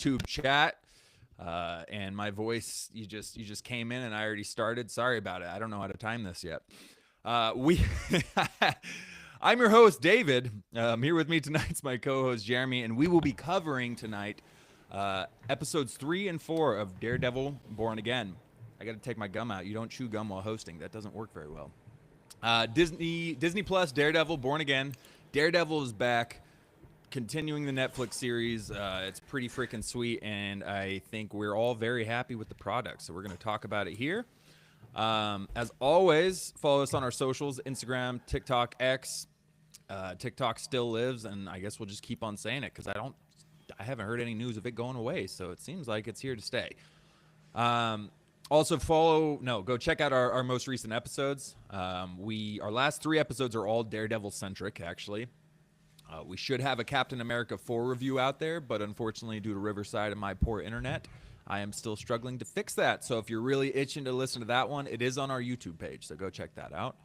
YouTube chat. And my voice, you just came in and I already started. Sorry about it. I don't know how to time this yet. I'm your host, David. Here with me tonight's my co-host, Jeremy, and we will be covering tonight episodes 3 and 4 of Daredevil: Born Again. I got to take my gum out. You don't chew gum while hosting. That doesn't work very well. Disney Plus, Daredevil: Born Again. Daredevil is back, continuing the Netflix series. It's pretty freaking sweet, and I think we're all very happy with the product. So we're going to talk about it here. As always, follow us on our socials: Instagram, TikTok, X. TikTok still lives, and I guess we'll just keep on saying it because I haven't heard any news of it going away. So it seems like it's here to stay. Also go check out our most recent episodes. Our last 3 episodes are all Daredevil centric, actually. We should have a Captain America 4 review out there, but unfortunately, due to Riverside and my poor internet, I am still struggling to fix that. So if you're really itching to listen to that one, it is on our YouTube page, so go check that out.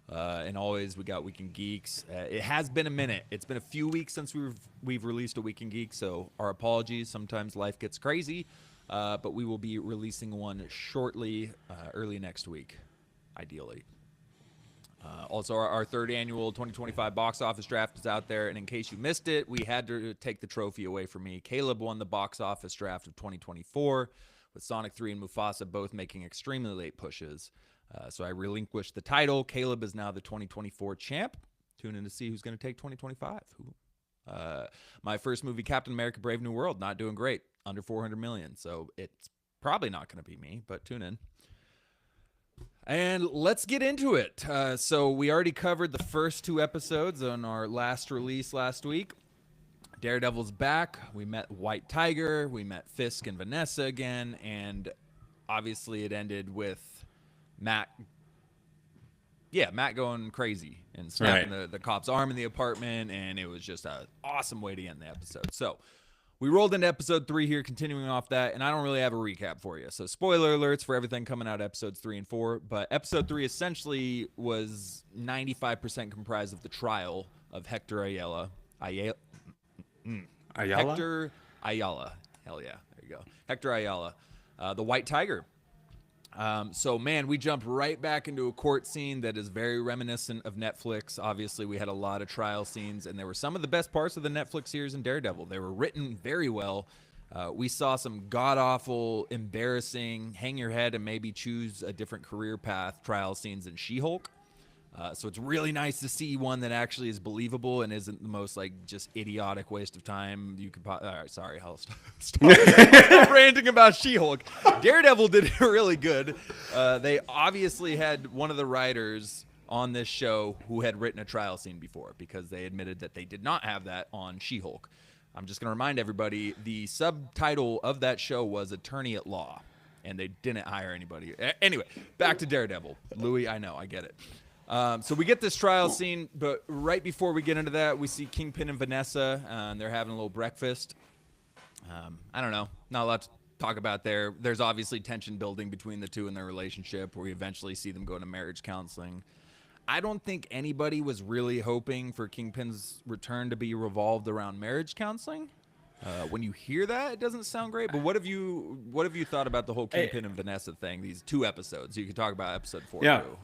And always, we got Weekend Geeks. It has been a minute. It's been a few weeks since we've released a Weekend Geek, so our apologies. Sometimes life gets crazy, but we will be releasing one shortly, early next week, ideally. Also, our third annual 2025 box office draft is out there, and in case you missed it, we had to take the trophy away from me. Caleb won the box office draft of 2024, with Sonic 3 and Mufasa both making extremely late pushes. So I relinquished the title. Caleb is now the 2024 champ. Tune in to see who's going to take 2025. My first movie, Captain America: Brave New World, not doing great, under 400 million. So it's probably not going to be me, but tune in. And let's get into it. So we already covered the first 2 episodes on our last release last week. Daredevil's back. We met White Tiger. We met Fisk and Vanessa again. And obviously it ended with Matt going crazy and snapping the cop's arm in the apartment. And it was just an awesome way to end the episode. So we rolled into episode 3 here, continuing off that, and I don't really have a recap for you. So spoiler alerts for everything coming out of episodes 3 and 4, but episode 3 essentially was 95% comprised of the trial of Hector Ayala. Hector Ayala. Hell yeah, there you go. Hector Ayala, the White Tiger. So, man, we jumped right back into a court scene that is very reminiscent of Netflix. Obviously, we had a lot of trial scenes, and they were some of the best parts of the Netflix series in Daredevil. They were written very well. We saw some god-awful, embarrassing, hang your head and maybe choose a different career path trial scenes in She-Hulk. So it's really nice to see one that actually is believable and isn't the most just idiotic waste of time you could. All right, sorry, I'll stop ranting about She-Hulk. Daredevil did it really good. They obviously had one of the writers on this show who had written a trial scene before, because they admitted that they did not have that on She-Hulk. I'm just going to remind everybody, the subtitle of that show was Attorney at Law, and they didn't hire anybody. Anyway, back to Daredevil. Louis, I know, I get it. So we get this trial scene, but right before we get into that, we see Kingpin and Vanessa, and they're having a little breakfast. I don't know, not a lot to talk about there. There's obviously tension building between the two in their relationship, where we eventually see them go to marriage counseling. I don't think anybody was really hoping for Kingpin's return to be revolved around marriage counseling. When you hear that, it doesn't sound great. But what have you thought about the whole Kingpin and Vanessa thing? These 2 episodes. You could talk about episode 4 too.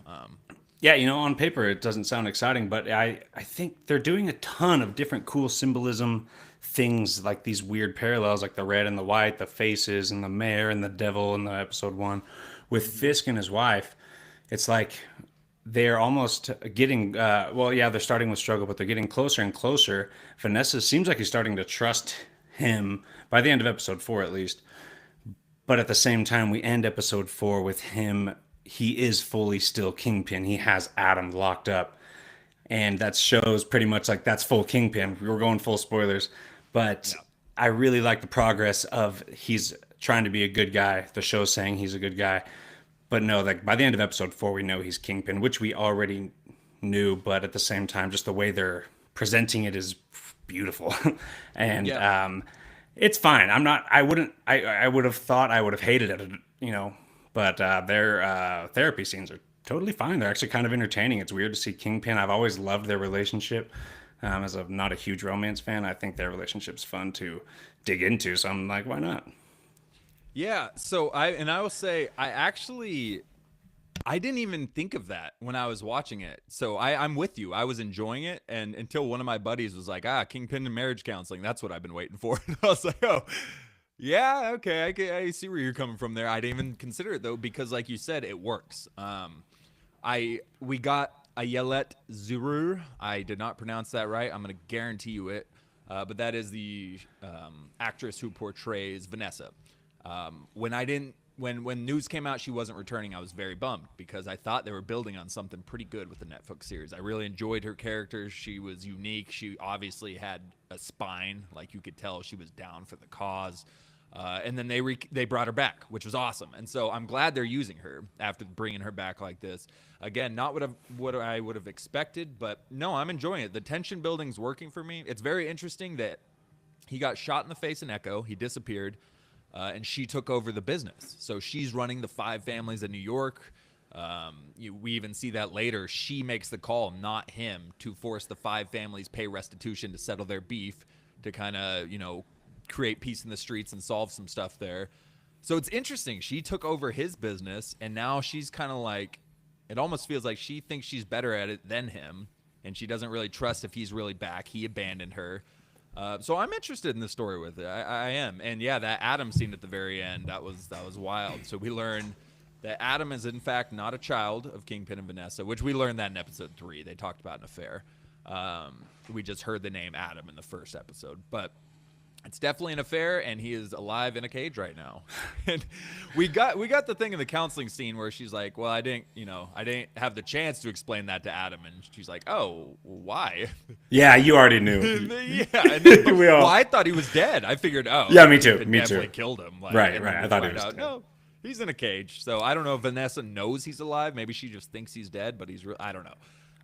Yeah, on paper it doesn't sound exciting, but I think they're doing a ton of different cool symbolism things, like these weird parallels, like the red and the white, the faces, and the mayor and the devil in the episode 1. With Fisk and his wife, it's like they're almost getting, they're starting with struggle, but they're getting closer and closer. Vanessa seems like he's starting to trust him by the end of episode 4 at least. But at the same time, we end episode 4 with him. He is fully still Kingpin. He has Adam locked up. And that shows pretty much like that's full Kingpin. We were going full spoilers. But yeah. I really like the progress of he's trying to be a good guy. The show's saying he's a good guy. But no, like by the end of episode 4, we know he's Kingpin, which we already knew. But at the same time, just the way they're presenting it is beautiful. And it's fine. I would have thought I would have hated it, but their therapy scenes are totally fine. They're actually kind of entertaining. It's weird to see Kingpin. I've always loved their relationship. As a not a huge romance fan, I think their relationship's fun to dig into. So I'm like, why not? Yeah. So I will say I didn't even think of that when I was watching it. So I'm with you. I was enjoying it, and until one of my buddies was like, Kingpin and marriage counseling. That's what I've been waiting for. And I was like, oh, yeah, okay, I see where you're coming from there. I didn't even consider it though, because like you said, it works. We got Ayelet Zurur. I did not pronounce that right. I'm gonna guarantee you it. But that is the actress who portrays Vanessa. When I didn't when news came out she wasn't returning, I was very bummed because I thought they were building on something pretty good with the Netflix series. I really enjoyed her character. She was unique. She obviously had a spine, like you could tell she was down for the cause. And then they brought her back, which was awesome. And so I'm glad they're using her after bringing her back like this. Again, not what I would have expected, but no, I'm enjoying it. The tension building's working for me. It's very interesting that he got shot in the face in Echo. He disappeared. And she took over the business. So she's running the 5 families in New York. We even see that later. She makes the call, not him, to force the 5 families pay restitution to settle their beef, to kind of, create peace in the streets and solve some stuff there. So it's interesting. She took over his business, and now she's kind of like, it almost feels like she thinks she's better at it than him, and she doesn't really trust if he's really back. He abandoned her. So I'm interested in the story with it. I am. And yeah, that Adam scene at the very end, that was wild. So we learned that Adam is in fact not a child of Kingpin and Vanessa, which we learned that in episode 3. They talked about an affair. We just heard the name Adam in the first episode, but it's definitely an affair, and he is alive in a cage right now. And we got the thing in the counseling scene where she's like, "Well, I didn't have the chance to explain that to Adam," and she's like, "Oh, why?" Yeah, you already knew. Yeah, and then, We all- well, I thought he was dead. I figured, Yeah, me too, Kingpin me definitely too. killed him. Like, Right, and right. then I we thought he find was out, dead. no, he's in a cage. So I don't know if Vanessa knows he's alive. Maybe she just thinks he's dead, but I don't know.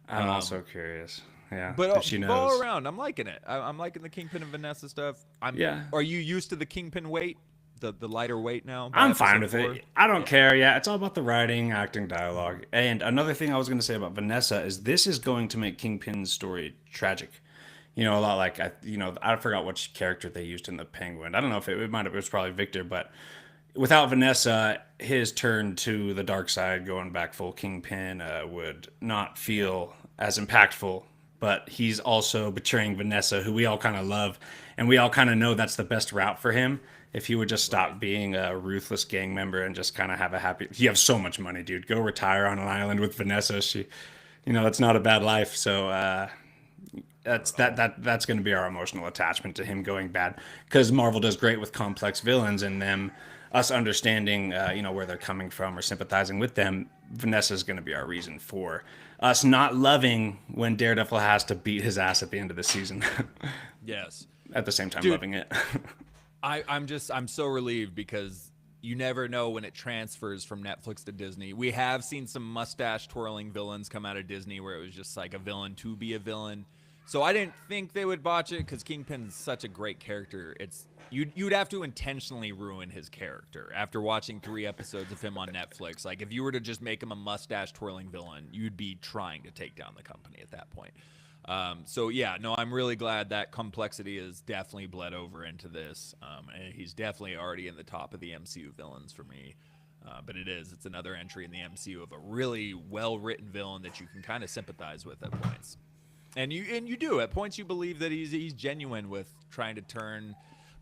I'm also curious. Yeah, But if she knows. all around, I'm liking it. I'm liking the Kingpin and Vanessa stuff. Yeah. Are you used to the Kingpin weight, the lighter weight now? by I'm fine episode with 4? it. I don't care. Yeah, it's all about the writing, acting, dialogue. And another thing I was going to say about Vanessa is this is going to make Kingpin's story tragic. A lot like I forgot which character they used in the Penguin. I don't know if it was probably Victor, but without Vanessa, his turn to the dark side, going back full Kingpin, would not feel as impactful. But he's also betraying Vanessa, who we all kind of love, and we all kind of know that's the best route for him. If he would just stop being a ruthless gang member and just kind of have a happy, you have so much money, dude. Go retire on an island with Vanessa. She, that's not a bad life. So that's going to be our emotional attachment to him going bad, because Marvel does great with complex villains and us understanding where they're coming from or sympathizing with them. Vanessa is going to be our reason for us not loving when Daredevil has to beat his ass at the end of the season. Yes. At the same time, Dude, loving it. I'm so relieved, because you never know when it transfers from Netflix to Disney. We have seen some mustache twirling villains come out of Disney where it was just like a villain to be a villain. So I didn't think they would botch it, because Kingpin's such a great character. You'd have to intentionally ruin his character after watching 3 episodes of him on Netflix. Like, if you were to just make him a mustache twirling villain, you'd be trying to take down the company at that point. So yeah, no, I'm really glad that complexity is definitely bled over into this. And he's definitely already in the top of the MCU villains for me. But it's another entry in the MCU of a really well-written villain that you can kind of sympathize with at points. And you do at points. You believe that he's genuine with trying to turn,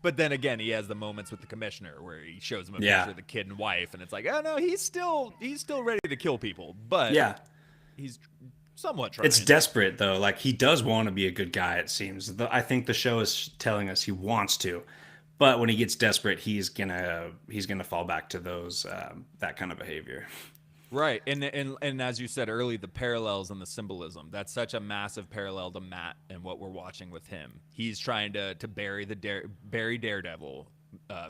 but then again, he has the moments with the commissioner where he shows him a picture of the kid and wife, and it's like, oh no, he's still ready to kill people, but Yeah. he's somewhat trying. It's desperate though. Like, he does want to be a good guy. It seems. I think the show is telling us he wants to, but when he gets desperate, he's gonna fall back to those that kind of behavior. Right, and as you said earlier, the parallels and the symbolism, that's such a massive parallel to Matt and what we're watching with him. He's trying to bury bury Daredevil.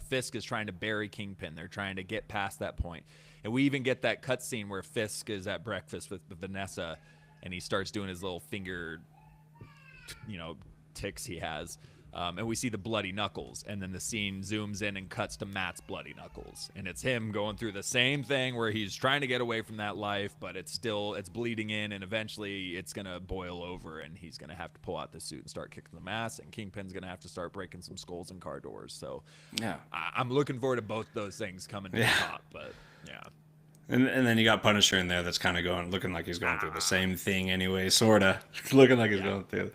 Fisk is trying to bury Kingpin. They're trying to get past that point. And we even get that cutscene where Fisk is at breakfast with Vanessa, and he starts doing his little finger, ticks he has. And we see the bloody knuckles, and then the scene zooms in and cuts to Matt's bloody knuckles, and it's him going through the same thing where he's trying to get away from that life, but it's bleeding in, and eventually it's gonna boil over, and he's gonna have to pull out the suit and start kicking some ass, and Kingpin's gonna have to start breaking some skulls and car doors. So Yeah. I'm looking forward to both those things coming to the top, but yeah. And then you got Punisher in there that's kind of looking like he's going through the same thing anyway, sort of. Looking like he's going through.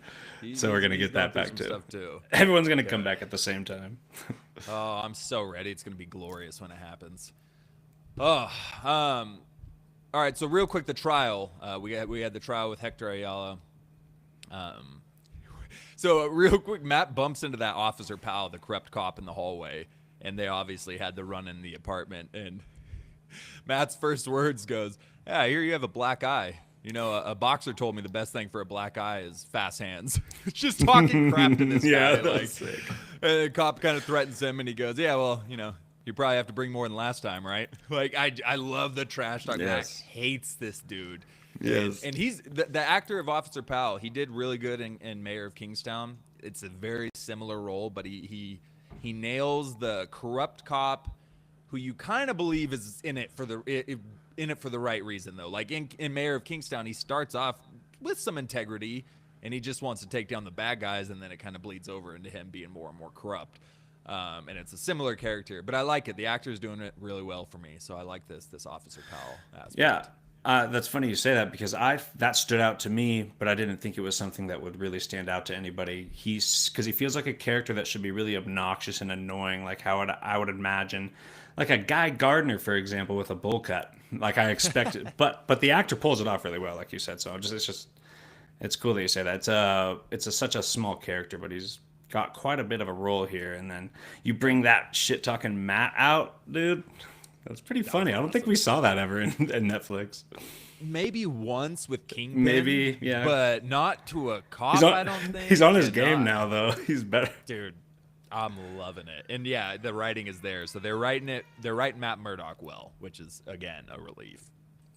So we're going to get that back too. Everyone's going to come back at the same time. Oh, I'm so ready. It's going to be glorious when it happens. Oh, all right. So real quick, the trial. We had the trial with Hector Ayala. So real quick, Matt bumps into that officer pal, the corrupt cop in the hallway, and they obviously had the run in the apartment, and Matt's first words goes, "Yeah, I hear you have a black eye. You know, a boxer told me the best thing for a black eye is fast hands." Just talking crap to this guy. Like, sick. And the cop kind of threatens him, and he goes, "Yeah, well, you know, you probably have to bring more than last time, right?" Like, I love the trash talk. Yes. Matt hates this dude. Yes. And he's the actor of Officer Powell. He did really good in Mayor of Kingstown. It's a very similar role, but he nails the corrupt cop who you kind of believe is in it for the right reason, though. Like in Mayor of Kingstown, he starts off with some integrity, and he just wants to take down the bad guys, and then it kind of bleeds over into him being more and more corrupt. And it's a similar character, but I like it. The actor's doing it really well for me, so I like this Officer Powell aspect. Yeah. That's funny you say that, because that stood out to me, but I didn't think it was something that would really stand out to anybody. Because he feels like a character that should be really obnoxious and annoying, like how I would imagine, like a Guy Gardner, for example, with a bowl cut. Like I expected, but the actor pulls it off really well, like you said. So it's cool that you say that. It's such a small character, but he's got quite a bit of a role here. And then you bring that shit talking Matt out, dude. That's pretty funny. I don't think we saw that ever in Netflix. Maybe once with Kingpin. Maybe, yeah. But not to a cop, I don't think. He's on his game now, though. He's better. Dude, I'm loving it. And yeah, the writing is there. So they're writing Matt Murdock well, which is, again, a relief.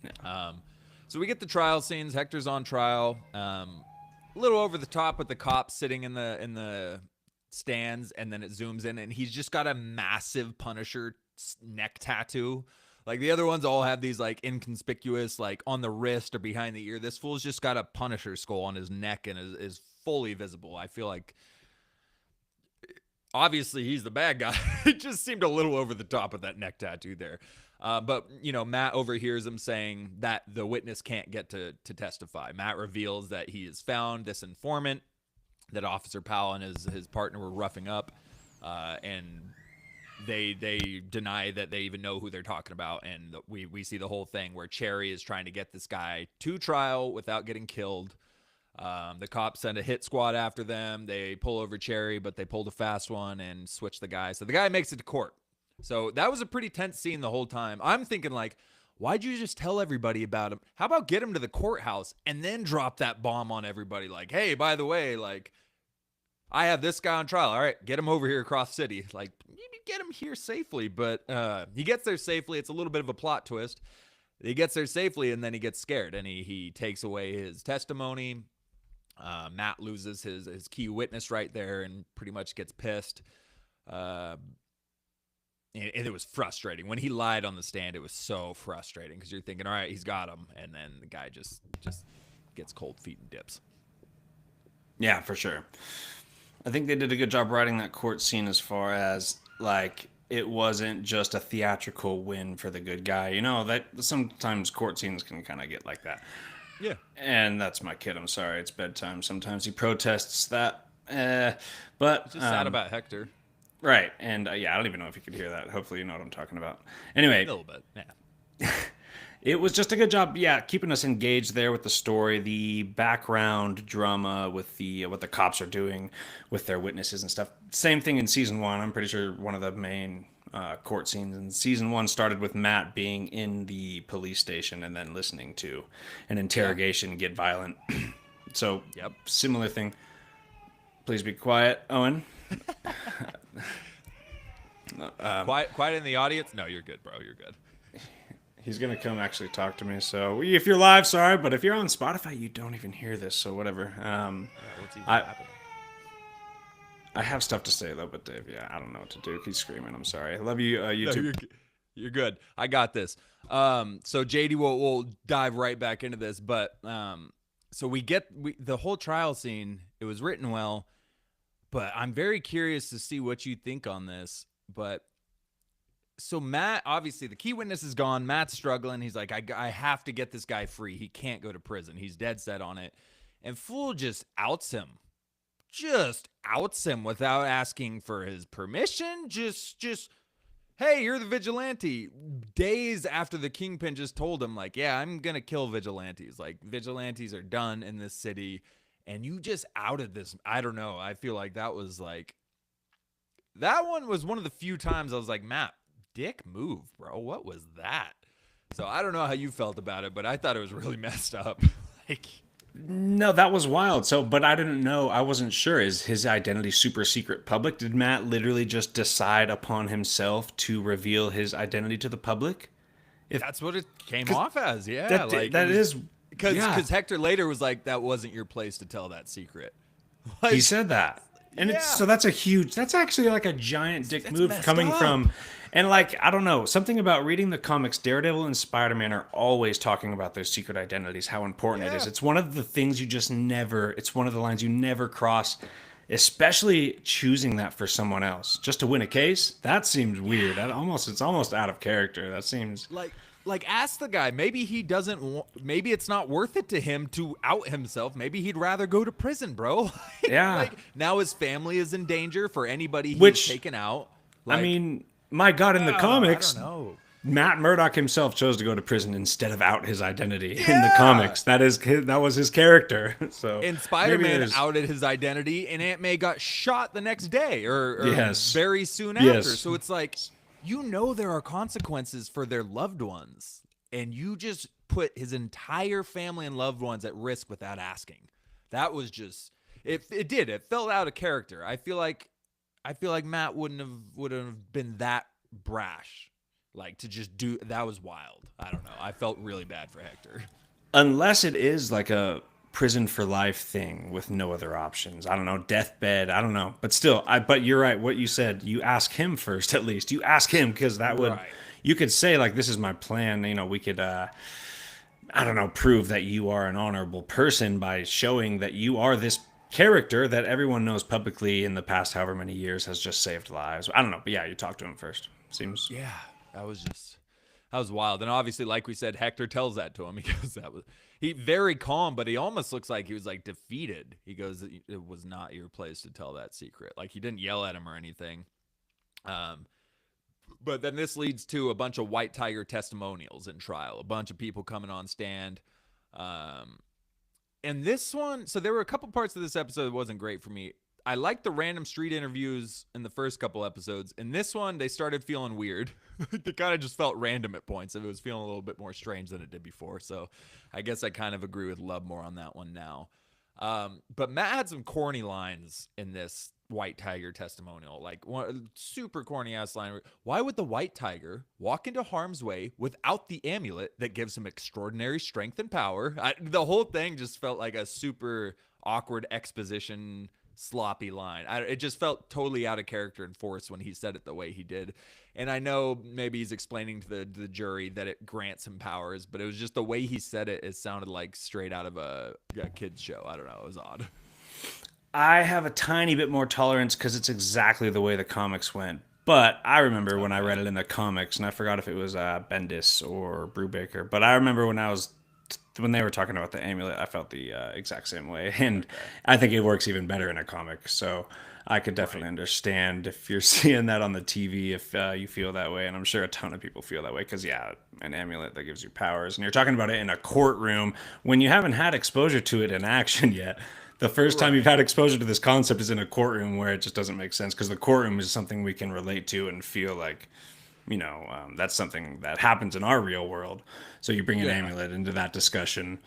Yeah. So we get the trial scenes. Hector's on trial. A little over the top with the cops sitting in the stands, and then it zooms in, and he's just got a massive Punisher neck tattoo. Like the other ones all have these like inconspicuous, like on the wrist or behind the ear. This fool's just got a Punisher skull on his neck and is fully visible. I feel like obviously he's the bad guy. It just seemed a little over the top with that neck tattoo there. But you know, Matt overhears him saying that the witness can't get to testify. Matt reveals that he has found this informant that Officer Powell and his partner were roughing up, and they deny that they even know who they're talking about. And we see the whole thing where Cherry is trying to get this guy to trial without getting killed. The cops send a hit squad after them. They pull over Cherry, but they pulled a fast one and switch the guy. So the guy makes it to court. So that was a pretty tense scene the whole time. I'm thinking, like, why'd you just tell everybody about him? How about get him to the courthouse and then drop that bomb on everybody? Like, hey, by the way, like, I have this guy on trial. All right, get him over here across city. Like, you get him here safely. But he gets there safely. It's a little bit of a plot twist. He gets there safely, and then he gets scared, and he takes away his testimony. Matt loses his key witness right there and pretty much gets pissed. And it was frustrating. When he lied on the stand, it was so frustrating because you're thinking, all right, he's got him. And then the guy just gets cold feet and dips. Yeah, for sure. I think they did a good job writing that court scene as far as, like, it wasn't just a theatrical win for the good guy. You know, that sometimes court scenes can kind of get like that. Yeah. And that's my kid. I'm sorry. It's bedtime. Sometimes he protests that. But it's just sad about Hector. Right. And yeah, I don't even know if you could hear that. Hopefully you know what I'm talking about. Anyway. A little bit. Yeah. It was just a good job, yeah, keeping us engaged there with the story, the background drama with what the cops are doing with their witnesses and stuff. Same thing in season 1. I'm pretty sure one of the main court scenes in season 1 started with Matt being in the police station and then listening to an interrogation get violent. So, yep, similar thing. Please be quiet, Owen. Quiet in the audience? No, you're good, bro. You're good. He's going to come actually talk to me. So if you're live, sorry. But if you're on Spotify, you don't even hear this. So whatever. What's even happening? I have stuff to say though, but Dave, yeah, I don't know what to do. He's screaming. I'm sorry. I love you, No, YouTube. you're good. I got this. So JD will dive right back into this, but so the whole trial scene. It was written well, but I'm very curious to see what you think on this. But so Matt, obviously the key witness is gone. Matt's struggling. He's like, I have to get this guy free. He can't go to prison. He's dead set on it. And Fool just outs him. Just outs him without asking for his permission. Just hey, you're the vigilante. Days after the Kingpin just told him, like, yeah, I'm going to kill vigilantes. Like, vigilantes are done in this city. And you just outed this. I don't know. I feel like that was like, that one was one of the few times I was like, Matt, dick move, bro. What was that? So I don't know how you felt about it, but I thought it was really messed up. Like, No, that was wild. So, but I didn't know. I wasn't sure. Is his identity super secret public? Did Matt literally just decide upon himself to reveal his identity to the public? If that's what it came off as. Yeah. that Like, that is because yeah. Hector later was like, that wasn't your place to tell that secret. He Like, said that. And it's so that's actually like a giant dick That's move messed coming up. from, and like, I don't know, something about reading the comics. Daredevil and Spider-Man are always talking about their secret identities, how important it is. Yeah. It's one of the things it's one of the lines you never cross, especially choosing that for someone else just to win a case. That seems weird. It's almost out of character. That seems like ask the guy. Maybe he doesn't. Maybe it's not worth it to him to out himself. Maybe he'd rather go to prison, bro. Yeah. Like now his family is in danger for anybody he's Which, taken out. I Like, mean, my God, in the comics, I don't know. Matt Murdock himself chose to go to prison instead of out his identity in the Yeah. comics. That was his character. So And maybe Spider-Man there's- outed his identity, and Aunt May got shot the next day, or Yes. very soon after. Yes. So it's like, there are consequences for their loved ones, and you just put his entire family and loved ones at risk without asking. That was just it felt out of character. I feel like Matt would have been that brash, like to just do that. Was wild. I don't know. I felt really bad for Hector. unless it is like a prison for life thing with no other options. I don't know, deathbed. I don't know, but still, but you're right. What you said, you ask him first. At least you ask him, because that would Right. you could say like, this is my plan. We could. I don't know, prove that you are an honorable person by showing that you are this character that everyone knows publicly in the past however many years has just saved lives. I don't know, but yeah, you talk to him first. Seems Yeah, that was wild. And obviously, like we said, Hector tells that to him. He goes, he very calm, but he almost looks like he was like defeated. He goes, it was not your place to tell that secret. Like he didn't yell at him or anything. But then this leads to a bunch of White Tiger testimonials in trial, a bunch of people coming on stand. And this one, so there were a couple parts of this episode that wasn't great for me. I liked the random street interviews in the first couple episodes. In this one, they started feeling weird. They kind of just felt random at points. It was feeling a little bit more strange than it did before. So I guess I kind of agree with Love more on that one now. But Matt had some corny lines in this White Tiger testimonial, like one super corny ass line. Why would the White Tiger walk into harm's way without the amulet that gives him extraordinary strength and power? The whole thing just felt like a super awkward exposition, sloppy line. It just felt totally out of character and forced when he said it the way he did. And I know maybe he's explaining to the jury that it grants him powers, but it was just the way he said it. It sounded like straight out of a kid's show. I don't know. It was odd. I have a tiny bit more tolerance because it's exactly the way the comics went. But I remember when I read it in the comics, and I forgot if it was Bendis or Brubaker, but I remember when they were talking about the amulet, I felt the exact same way. And I think it works even better in a comic. So I could definitely understand if you're seeing that on the TV, if you feel that way. And I'm sure a ton of people feel that way because, yeah, an amulet that gives you powers. And you're talking about it in a courtroom when you haven't had exposure to it in action yet. The first time you've had exposure to this concept is in a courtroom where it just doesn't make sense, because the courtroom is something we can relate to and feel like, that's something that happens in our real world. So you bring an amulet into that discussion,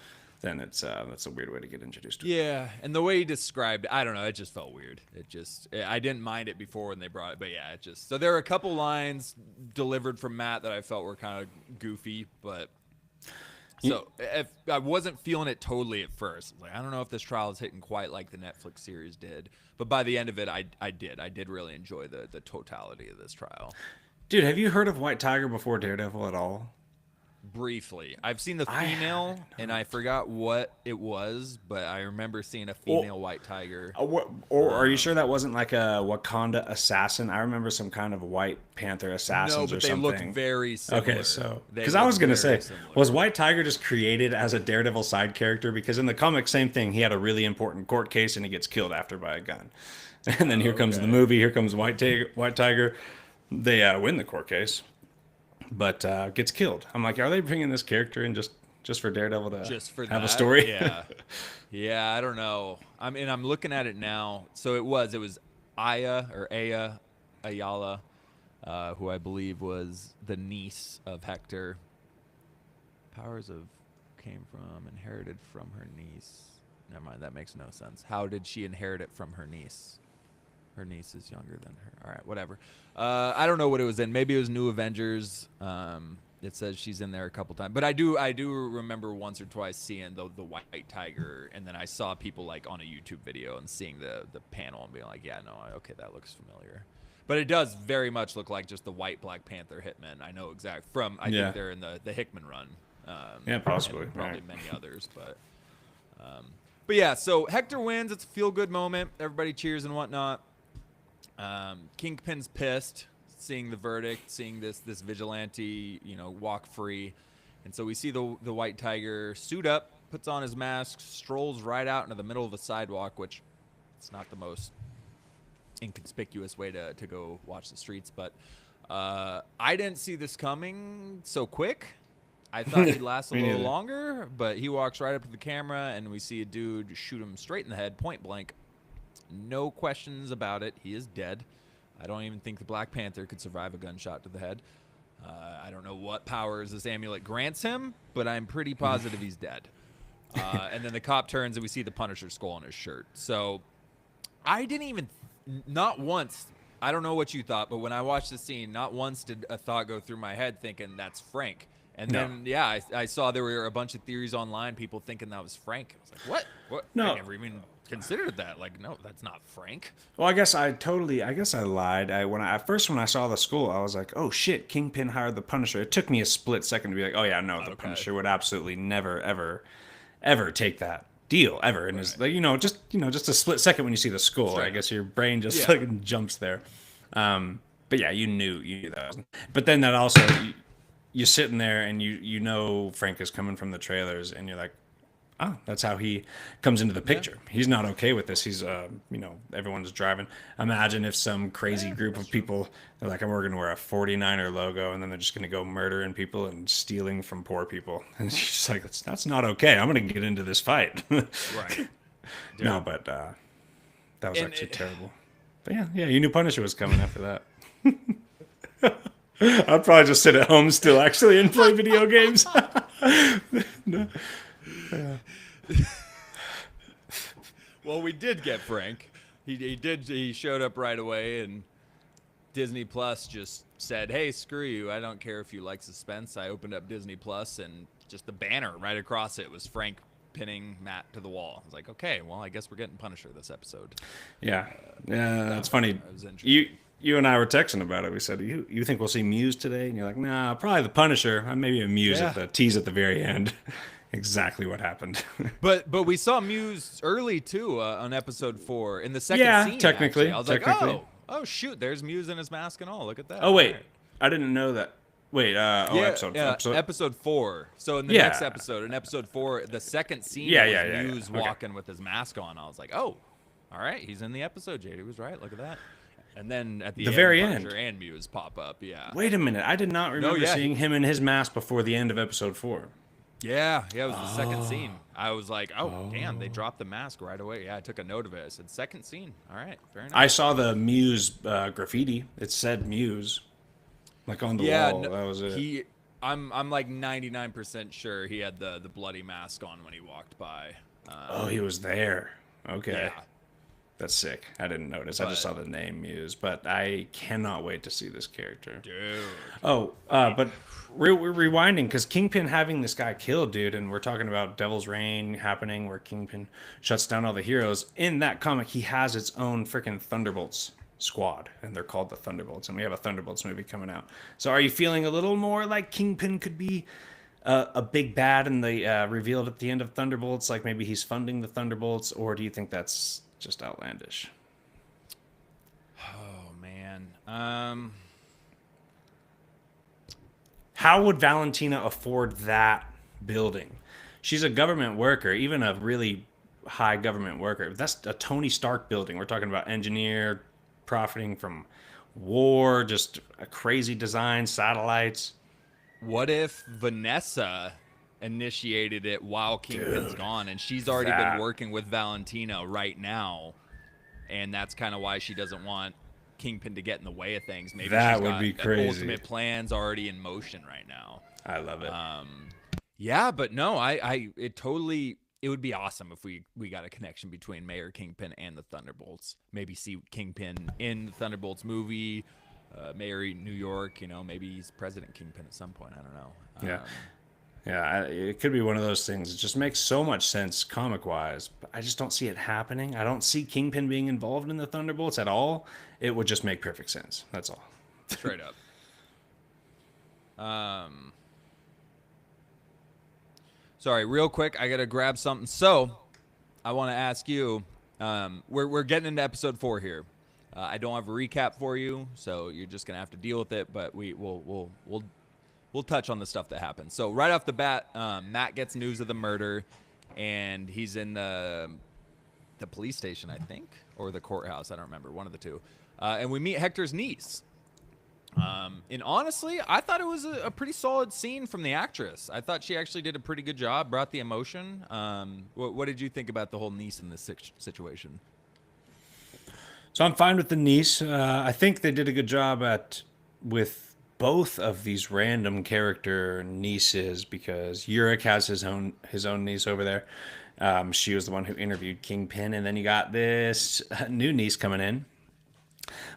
then that's a weird way to get introduced to it. Yeah, and the way he described it, I don't know, it just felt weird. I didn't mind it before when they brought it, but yeah, so there were a couple lines delivered from Matt that I felt were kind of goofy, but So if I wasn't feeling it totally at first, like I don't know if this trial is hitting quite like the Netflix series did, but by the end of it, I did really enjoy the totality of this trial. Dude, have you heard of White Tiger before Daredevil at all? Briefly, I've seen the I female, and I forgot what it was, but I remember seeing a female white tiger. Or are you sure that wasn't like a Wakanda assassin? I remember some kind of White Panther No, assassins or but they look something. very similar. Okay, so They because I look was gonna very say, similar. was White Tiger just created as a Daredevil side character? Because in the comic, same thing. He had a really important court case and he gets killed after by a gun. And then here comes the Okay. movie. Here comes White Tiger. White Tiger. They win the court case, but gets killed. I'm like, are they bringing this character in just for Daredevil to Just for have that, a story? yeah, yeah. I don't know. I'm looking at it now. So it was Ayala, who I believe was the niece of Hector. Powers of came from inherited from her niece. Never mind, that makes no sense. How did she inherit it from her niece? Her niece is younger than her. All right, whatever. I don't know what it was in. Maybe it was New Avengers. It says she's in there a couple times, but I do remember once or twice seeing the White Tiger, and then I saw people like on a YouTube video and seeing the panel and being like, yeah, no, okay, that looks familiar. But it does very much look like just the white Black Panther hitman. I know exact from. I think they're in the Hickman run. Yeah, possibly. And probably Right. many others, but yeah. So Hector wins. It's a feel good moment. Everybody cheers and whatnot. Kingpin's pissed, seeing the verdict, seeing this vigilante, walk free, and so we see the White Tiger suit up, puts on his mask, strolls right out into the middle of a sidewalk, which it's not the most inconspicuous way to go watch the streets, but I didn't see this coming so quick. I thought he'd last a Me little neither. longer, but he walks right up to the camera, and we see a dude shoot him straight in the head, point blank. No questions about it. He is dead. I don't even think the Black Panther could survive a gunshot to the head. I don't know what powers this amulet grants him, but I'm pretty positive he's dead. And then the cop turns, and we see the Punisher skull on his shirt. So I didn't even, not once, I don't know what you thought, but when I watched the scene, not once did a thought go through my head thinking that's Frank. And then, yeah, I saw there were a bunch of theories online, people thinking that was Frank. I was like, what? What? No. I never even considered that. Like, no, that's not Frank. Well, I guess I lied. When I saw the skull, I was like, oh shit, Kingpin hired the Punisher. It took me a split second to be like, oh yeah, no, the Punisher would absolutely never, ever take that deal ever. And it's like, just a split second when you see the skull, I guess your brain just fucking jumps there. But yeah, you knew that. But then that also, you're sitting there and you know Frank is coming from the trailers, and you're like, oh, that's how he comes into the picture. Yeah. He's not okay with this. He's, everyone's driving. Imagine if some crazy group of people, they're like, we're going to wear a 49er logo, and then they're just going to go murdering people and stealing from poor people. And she's just like, that's not okay. I'm going to get into this fight. Right. No, but that was actually terrible. But yeah, you knew Punisher was coming after that. I'd probably just sit at home still, actually, and play video games. No. Yeah. Well, we did get Frank. He showed up right away, and Disney Plus just said, hey, screw you. I don't care if you like suspense. I opened up Disney Plus, and just the banner right across it was Frank pinning Matt to the wall. I was like, okay, well, I guess we're getting Punisher this episode. Yeah. That's funny. You and I were texting about it. We said, you think we'll see Muse today? And you're like, nah, probably the Punisher. Maybe a Muse at the tease at the very end. Exactly what happened. but we saw Muse early too on episode 4 in the second scene. Technically. Actually. I was like, oh shoot, there's Muse in his mask and all. Look at that. Oh wait, right. I didn't know that. Wait, episode 4. So in the next episode, in episode 4, the second scene was Muse walking with his mask on. I was like, oh, all right, he's in the episode. JD was right. Look at that. And then at the very end, Punisher and Muse pop up. Yeah. Wait a minute, I did not remember seeing him in his mask before the end of episode 4. Yeah, it was the second scene. I was like, damn, they dropped the mask right away. Yeah, I took a note of it. I said, second scene. All right, fair enough. I saw the Muse graffiti. It said Muse, like on the wall. That was it. I'm like 99% sure he had the bloody mask on when he walked by. He was there. Okay. That's sick. I didn't notice. I just saw the name Muse, but I cannot wait to see this character. Dude. Oh, but we're rewinding because Kingpin having this guy killed, dude, and we're talking about Devil's Reign happening where Kingpin shuts down all the heroes. In that comic, he has its own freaking Thunderbolts squad, and they're called the Thunderbolts, and we have a Thunderbolts movie coming out. So are you feeling a little more like Kingpin could be a big bad and they revealed at the end of Thunderbolts, like maybe he's funding the Thunderbolts, or do you think that's just outlandish? Oh man. How would Valentina afford that building? She's a government worker, even a really high government worker. That's a Tony Stark building. We're talking about engineer profiting from war, just a crazy design, satellites. What if Vanessa initiated it while Kingpin's gone, and she's already been working with Valentina right now, and that's kind of why she doesn't want Kingpin to get in the way of things. Maybe that she's would got be crazy. Ultimate plans already in motion right now. I love it. Yeah, but no, it would be awesome if we got a connection between Mayor Kingpin and the Thunderbolts. Maybe see Kingpin in the Thunderbolts movie. Mayor New York, maybe he's President Kingpin at some point. I don't know. It could be one of those things. It just makes so much sense comic-wise, but I just don't see it happening. I don't see Kingpin being involved in the Thunderbolts at all. It would just make perfect sense. That's all. Straight up. Sorry, real quick, I gotta grab something. So, I want to ask you. We're getting into episode 4 here. I don't have a recap for you, so you're just gonna have to deal with it. But we'll touch on the stuff that happens. So right off the bat, Matt gets news of the murder, and he's in the police station, I think, or the courthouse. I don't remember, one of the two. And we meet Hector's niece. And honestly, I thought it was a pretty solid scene from the actress. I thought she actually did a pretty good job, brought the emotion. What did you think about the whole niece in this situation? So I'm fine with the niece. I think they did a good job with both of these random character nieces because Yurik has his own niece over there. She was the one who interviewed Kingpin, and then you got this new niece coming in.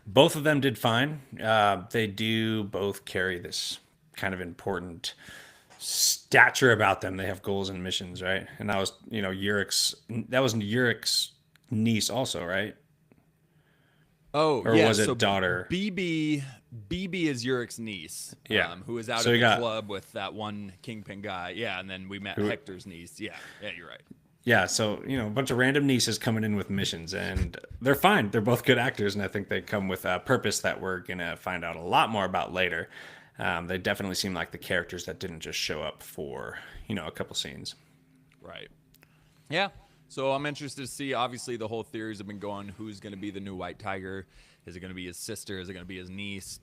Both of them did fine. They do both carry this kind of important stature about them. They have goals and missions, right? And that was, Yurik's niece also, right? Oh, or yeah, was it so daughter? BB is Yurik's niece, who was out So at the club with that one Kingpin guy. Yeah, and then we met Hector's niece. Yeah, you're right. Yeah, so, a bunch of random nieces coming in with missions, and they're fine. They're both good actors, and I think they come with a purpose that we're going to find out a lot more about later. They definitely seem like the characters that didn't just show up for, a couple scenes. Right. Yeah. So I'm interested to see, obviously, the whole theories have been going, who's going to be the new White Tiger? Is it going to be his sister? Is it going to be his niece?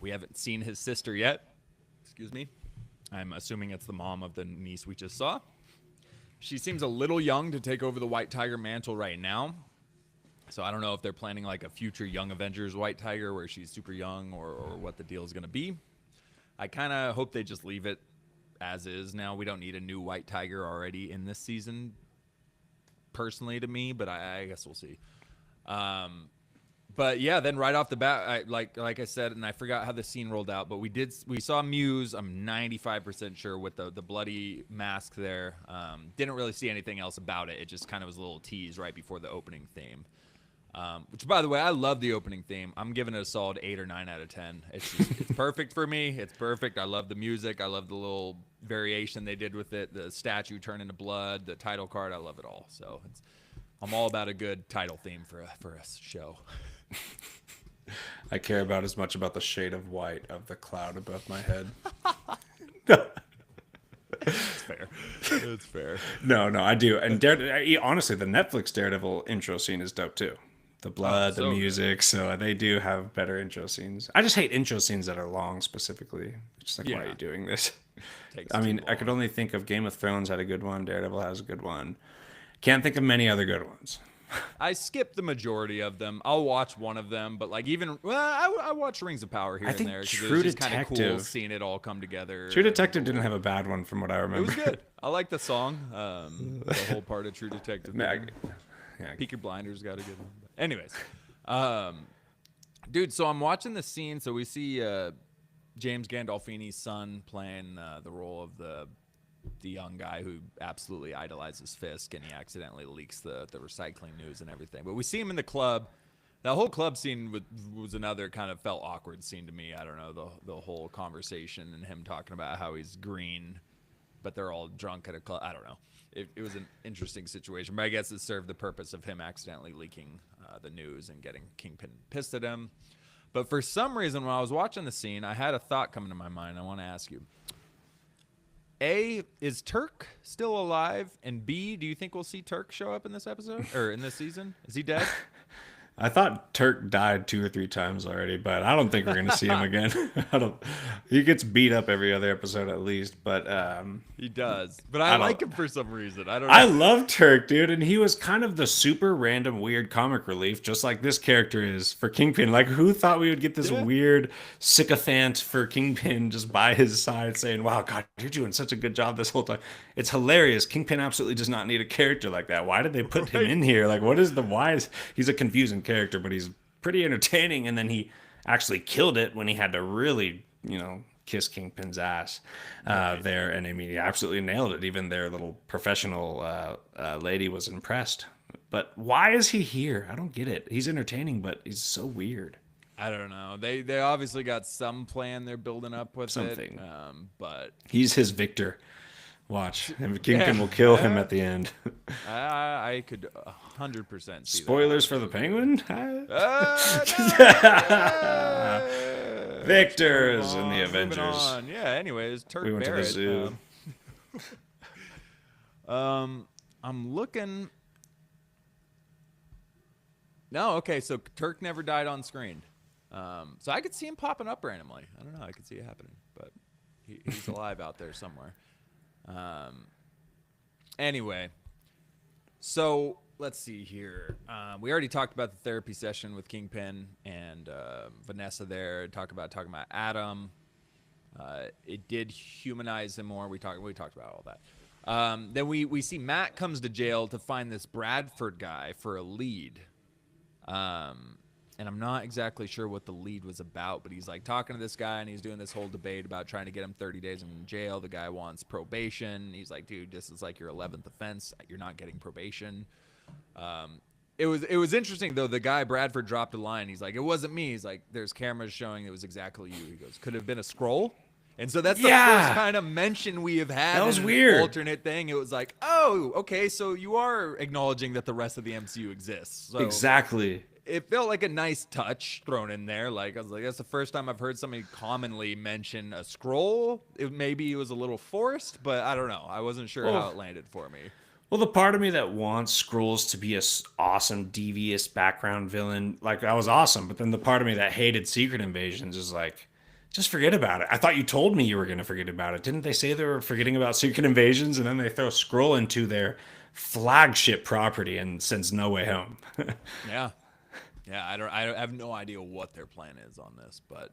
We haven't seen his sister yet. Excuse me. I'm assuming it's the mom of the niece we just saw. She seems a little young to take over the White Tiger mantle right now. So I don't know if they're planning like a future Young Avengers White Tiger where she's super young or what the deal is going to be. I kind of hope they just leave it as is now. We don't need a new White Tiger already in this season, personally to me, but I guess we'll see. But yeah, then right off the bat, like I said, and I forgot how the scene rolled out, but we saw Muse. I'm 95% sure with the bloody mask there. Didn't really see anything else about it. It just kind of was a little tease right before the opening theme. Which, by the way, I love the opening theme. I'm giving it a solid 8 or 9 out of 10. It's perfect for me. It's perfect. I love the music. I love the little variation they did with it. The statue turning to blood, the title card. I love it all. So I'm all about a good title theme for a show. I care about as much about the shade of white of the cloud above my head. It's fair. It's fair. No, I do. And honestly, the Netflix Daredevil intro scene is dope too. The blood, the music. Good. So they do have better intro scenes. I just hate intro scenes that are long specifically. It's just like, why are you doing this? I mean, I could only think of Game of Thrones had a good one. Daredevil has a good one. Can't think of many other good ones. I skipped the majority of them. I'll watch one of them, but like I watch Rings of Power here and there because it was just kind of cool seeing it all come together. True Detective didn't have a bad one from what I remember. It was good. I like the song, the whole part of True Detective. Yeah. Peaky Blinders got a good one. But anyways, dude, so I'm watching the scene. So we see James Gandolfini's son playing the role of the young guy who absolutely idolizes Fisk, and he accidentally leaks the recycling news and everything. But we see him in the club. That whole club scene was another kind of felt awkward scene to me. I don't know, the whole conversation and him talking about how he's green, but they're all drunk at a club. I don't know. It was an interesting situation, but I guess it served the purpose of him accidentally leaking the news and getting Kingpin pissed at him. But for some reason, when I was watching the scene, I had a thought come to my mind. I want to ask you. A, is Turk still alive? And B, do you think we'll see Turk show up in this episode or in this season? Is he dead? I thought Turk died 2 or 3 times already, but I don't think we're gonna see him again. He gets beat up every other episode at least, but He does, but I like him for some reason. I don't know. I love Turk, dude, and he was kind of the super random weird comic relief, just like this character is for Kingpin. Like, who thought we would get this weird sycophant for Kingpin just by his side saying, "Wow, God, you're doing such a good job this whole time." It's hilarious. Kingpin absolutely does not need a character like that. Why did they put him in here? Like, what is the why? He's a confusing character, but he's pretty entertaining, and then he actually killed it when he had to really, kiss Kingpin's ass there, and I mean, he absolutely nailed it. Even their little professional lady was impressed. But why is he here? I don't get it. He's entertaining, but he's so weird. I don't know. They obviously got some plan they're building up with Something. it, but He's his victor. Watch, and Kingpin will kill him at the end. I could 100% see Spoilers for the Penguin? that. Victors in the Avengers. On. Yeah. Anyways, Turk We went Barrett. to the zoo. I'm looking. No, okay. So Turk never died on screen. So I could see him popping up randomly. I don't know. I could see it happening, but he's alive out there somewhere. Anyway, so let's see here. We already talked about the therapy session with Kingpin and Vanessa there. Talking about Adam. It did humanize him more. We talked about all that. Then we see Matt comes to jail to find this Bradford guy for a lead. And I'm not exactly sure what the lead was about, but he's like talking to this guy and he's doing this whole debate about trying to get him 30 days in jail. The guy wants probation. He's like, dude, this is like your 11th offense. You're not getting probation. It was interesting though. The guy Bradford dropped a line. He's like, it wasn't me. He's like, there's cameras showing it was exactly you. He goes, could have been a scroll. And so that's the first kind of mention we have had. That was in weird. An alternate thing. It was like, oh, okay, so you are acknowledging that the rest of the MCU exists. So Exactly. it felt like a nice touch thrown in there. Like, I was like, that's the first time I've heard somebody commonly mention a scroll. Maybe it was a little forced, but I don't know. I wasn't sure how it landed for me. Well, the part of me that wants Skrulls to be a awesome, devious background villain, like, that was awesome. But then the part of me that hated Secret Invasions is like, just forget about it. I thought you told me you were going to forget about it. Didn't they say they were forgetting about Secret Invasions? And then they throw Skrull into their flagship property and sends No Way Home. Yeah. Yeah, I have no idea what their plan is on this, but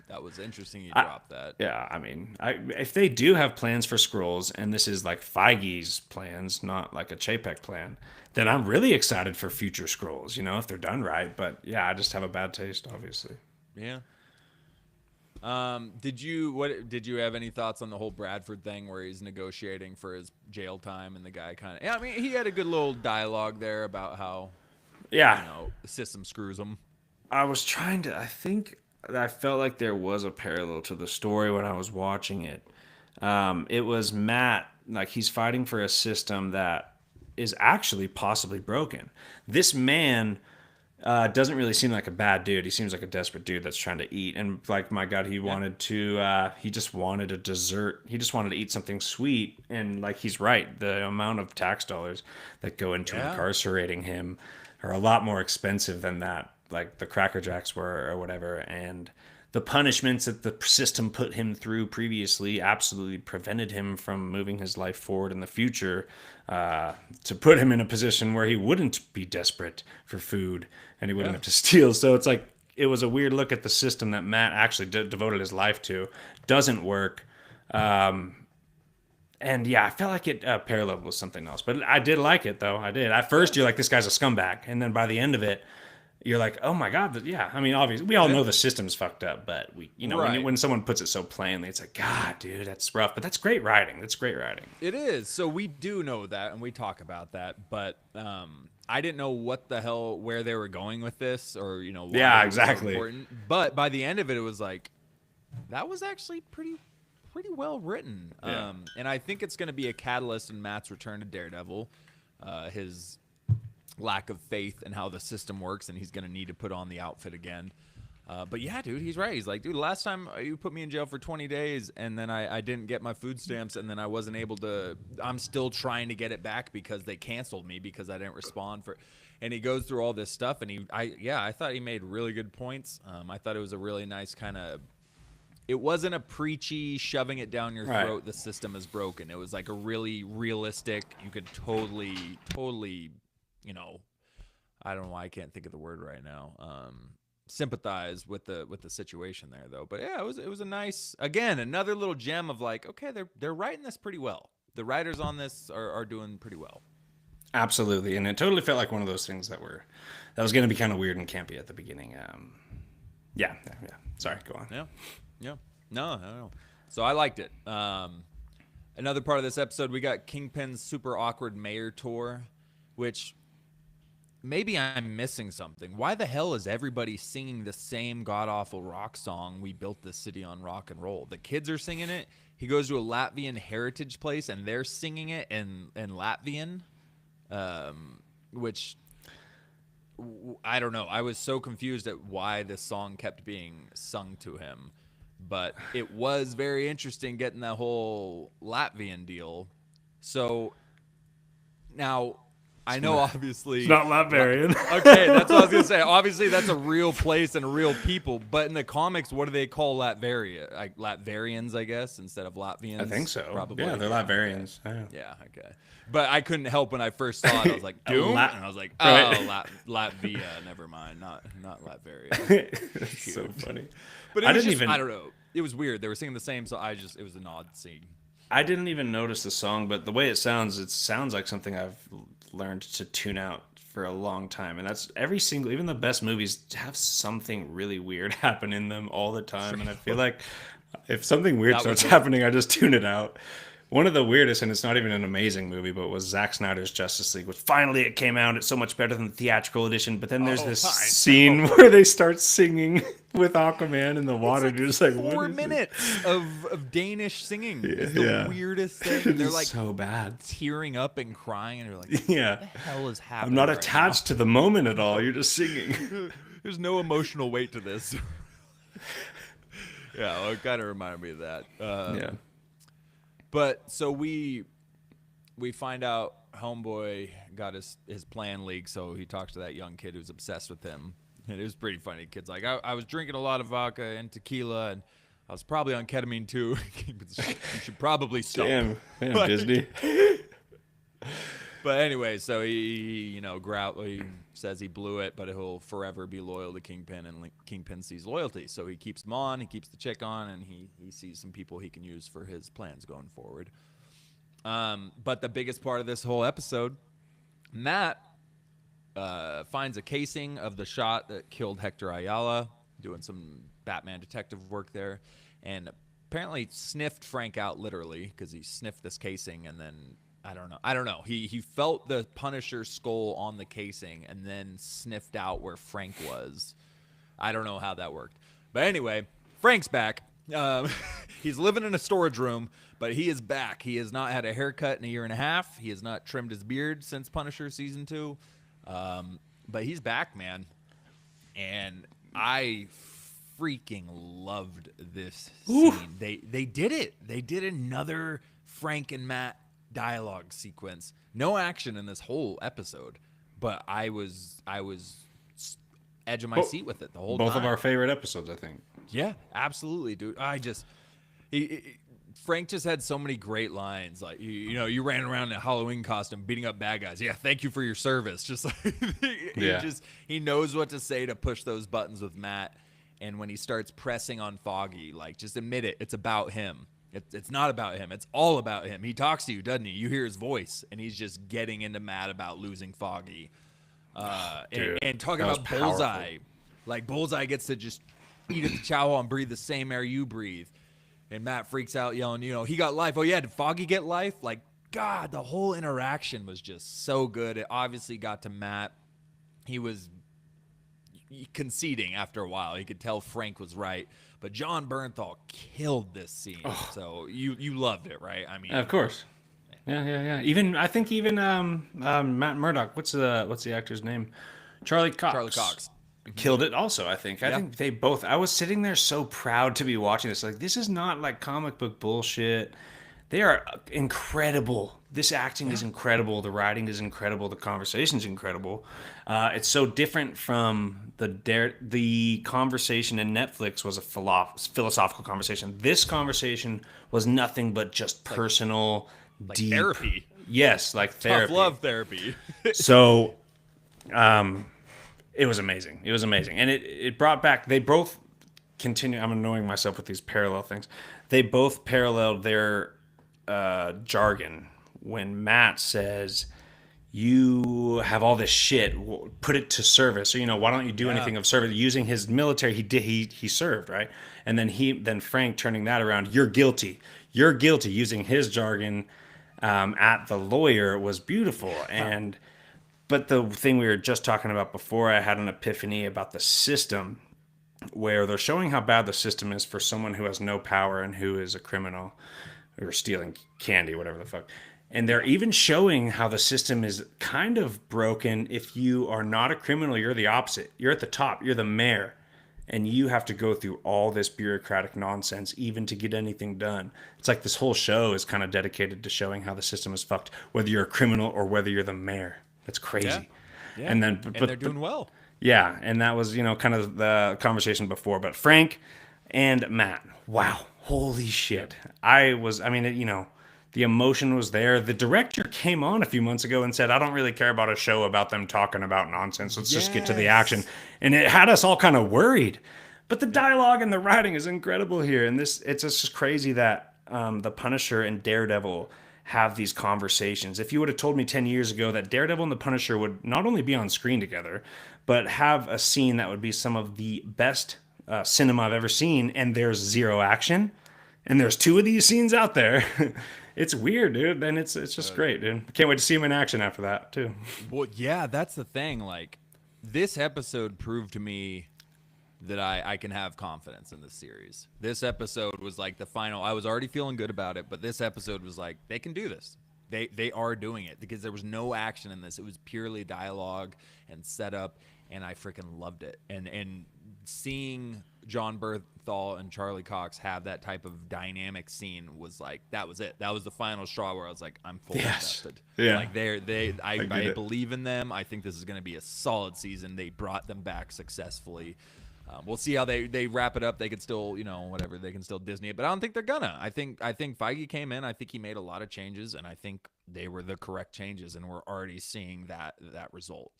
that was interesting you dropped that. Yeah, I mean, if they do have plans for Skrulls, and this is like Feige's plans, not like a Chapek plan, then I'm really excited for future Skrulls, if they're done right. But yeah, I just have a bad taste, obviously. Yeah. Did you have any thoughts on the whole Bradford thing where he's negotiating for his jail time and the guy I mean, he had a good little dialogue there about how the system screws him. I felt like there was a parallel to the story when I was watching it. It was Matt, like, he's fighting for a system that is actually possibly broken. This man doesn't really seem like a bad dude. He seems like a desperate dude that's trying to eat. And like, my God, he just wanted a dessert. He just wanted to eat something sweet. And like, he's right. The amount of tax dollars that go into incarcerating him are a lot more expensive than that, like the Cracker Jacks were or whatever. And the punishments that the system put him through previously absolutely prevented him from moving his life forward in the future, to put him in a position where he wouldn't be desperate for food and he wouldn't have to steal. So it's like, it was a weird look at the system that Matt actually devoted his life to. Doesn't work. And And yeah, I felt like it paralleled with something else, but I did like it though. I did. At first, you're like, this guy's a scumbag, and then by the end of it, you're like, oh my god, yeah. I mean, obviously, we all know the system's fucked up, but Right. when someone puts it so plainly, it's like, God, dude, that's rough. But that's great writing. That's great writing. It is. So we do know that, and we talk about that, but I didn't know what the hell where they were going with this, or why Yeah, it was so exactly. important. But by the end of it, it was like that was actually pretty well written. Yeah. And I think it's going to be a catalyst in Matt's return to Daredevil. His lack of faith in how the system works, and he's going to need to put on the outfit again. But yeah, dude, he's right. He's like, dude, last time you put me in jail for 20 days, and then I didn't get my food stamps, and then I wasn't able to. I'm still trying to get it back because they canceled me because I didn't respond for. And he goes through all this stuff, and I thought he made really good points. I thought it was a really nice kind of. It wasn't a preachy shoving it down your throat. Right. The system is broken. It was like a really realistic. You could totally, I don't know why I can't think of the word right now. Sympathize with the situation there though. But yeah, it was a nice, again, another little gem of like, okay, they're writing this pretty well. The writers on this are doing pretty well. Absolutely, and it totally felt like one of those things that was going to be kind of weird and campy at the beginning. Yeah. Sorry, go on. Yeah. No. So I liked it. Another part of this episode, we got Kingpin's super awkward mayor tour, which maybe I'm missing something. Why the hell is everybody singing the same god-awful rock song, We Built This City on Rock and Roll? The kids are singing it. He goes to a Latvian heritage place, and they're singing it in Latvian, which I don't know. I was so confused at why this song kept being sung to him. But it was very interesting getting that whole Latvian deal. So now I know obviously It's not Latvian. Okay, that's what I was gonna say. Obviously, that's a real place and real people. But in the comics, what do they call Latveria? Like Latvarians, I guess, instead of Latvians. I think so. Probably. Yeah, they're Latvians. Okay. Yeah. Okay. But I couldn't help when I first saw it. I was like, Doom, and I was like, oh, Right. Latvia. Never mind. Not Latveria. It's so funny. But it I was didn't just, even. I don't know. It was weird. They were singing the same, so it was an odd scene. I didn't even notice the song, but the way it sounds like something I've learned to tune out for a long time. And that's every single, even the best movies have something really weird happen in them all the time. And I feel like if something weird That was starts it. happening, I just tune it out. One of the weirdest, and it's not even an amazing movie, but was Zack Snyder's Justice League, which finally it came out. It's so much better than the theatrical edition. But then there's this I scene where they start singing with Aquaman in the water. It's You're just like, like 4 what is this? minutes of Danish singing. It's the Yeah. weirdest thing. They're It's like so bad. tearing up and crying, and you're like, Yeah. what the hell is happening? I'm not right attached to the moment at all. You're just singing. now? There's no emotional weight to this. Yeah, well, it kind of reminded me of that. Yeah. But so we find out Homeboy got his plan leaked, so he talks to that young kid who's obsessed with him. And it was pretty funny. The kid's like, I was drinking a lot of vodka and tequila, and I was probably on ketamine too. You should probably stop. Damn Like- Disney. But anyway, so he he says he blew it, but he'll forever be loyal to Kingpin, and Kingpin sees loyalty. So he keeps him on, he keeps the chick on, and he sees some people he can use for his plans going forward. But the biggest part of this whole episode, Matt finds a casing of the shot that killed Hector Ayala, doing some Batman detective work there, and apparently sniffed Frank out literally because he sniffed this casing and then I don't know. He felt the Punisher skull on the casing and then sniffed out where Frank was. I don't know how that worked. But anyway, Frank's back. He's living in a storage room, but he is back. He has not had a haircut in a year and a half. He has not trimmed his beard since Punisher season 2. But he's back, man. And I freaking loved this scene. They did it. They did another Frank and Matt dialogue sequence. No action in this whole episode, but I was edge of my seat with it the whole time. Both of our favorite episodes, I think. Yeah, absolutely, dude. Frank just had so many great lines. Like, you ran around in a Halloween costume beating up bad guys. Yeah, thank you for your service. Just like he knows what to say to push those buttons with Matt. And when he starts pressing on Foggy, like, just admit it. It's about him. It's not about him. It's all about him. He talks to you, doesn't he? You hear his voice, and he's just getting into mad about losing Foggy. Dude, and talking that was about powerful. Bullseye. Like, Bullseye gets to just eat at the chow hall and breathe the same air you breathe. And Matt freaks out, yelling, he got life. Oh, yeah, did Foggy get life? Like, God, the whole interaction was just so good. It obviously got to Matt. He was conceding after a while. He could tell Frank was right. But John Bernthal killed this scene. So you loved it, right? I mean, Of course. Yeah. I think even Matt Murdock. What's the actor's name? Charlie Cox. Charlie Cox Killed it also. I think Yeah. they both. I was sitting there so proud to be watching this. Like, this is not like comic book bullshit. They are incredible. This acting is incredible. The writing is incredible. The conversation's incredible. It's so different from the conversation in Netflix was a philosophical conversation. This conversation was nothing but just personal, like deep therapy. Yes, like therapy. Tough love therapy. So, it was amazing. It was amazing, and it brought back. They both continue. I'm annoying myself with these parallel things. They both paralleled their jargon when Matt says, "You have all this shit. Put it to service." Or, why don't you do anything of service? Using his military, he served, right? And then Frank turning that around. You're guilty. You're guilty. Using his jargon at the lawyer was beautiful. But the thing we were just talking about before, I had an epiphany about the system, where they're showing how bad the system is for someone who has no power and who is a criminal or stealing candy, whatever the fuck. And they're even showing how the system is kind of broken. If you are not a criminal, you're the opposite. You're at the top. You're the mayor. And you have to go through all this bureaucratic nonsense even to get anything done. It's like this whole show is kind of dedicated to showing how the system is fucked, whether you're a criminal or whether you're the mayor. That's crazy. Yeah. And then, and they're doing well. Yeah, and that was, kind of the conversation before. But Frank and Matt, wow, holy shit. The emotion was there. The director came on a few months ago and said, I don't really care about a show about them talking about nonsense. Let's just get to the action. And it had us all kind of worried. But the dialogue and the writing is incredible here. And it's just crazy that the Punisher and Daredevil have these conversations. If you would have told me 10 years ago that Daredevil and the Punisher would not only be on screen together, but have a scene that would be some of the best cinema I've ever seen, and there's zero action, and there's two of these scenes out there, it's weird, dude. And it's just great, dude. I can't wait to see him in action after that, too. Well, yeah, that's the thing. Like, this episode proved to me that I can have confidence in this series. This episode was like the final. I was already feeling good about it, but this episode was like, they can do this. They are doing it, because there was no action in this. It was purely dialogue and setup, and I freaking loved it. And seeing John Bernthal and Charlie Cox have that type of dynamic scene was like, that was it. That was the final straw where I was like, I'm fully invested. Yeah. Like I believe in them. I think this is going to be a solid season. They brought them back successfully. We'll see how they wrap it up. They could still, whatever. They can still Disney it, but I don't think they're gonna. I think Feige came in. I think he made a lot of changes, and I think they were the correct changes, and we're already seeing that result.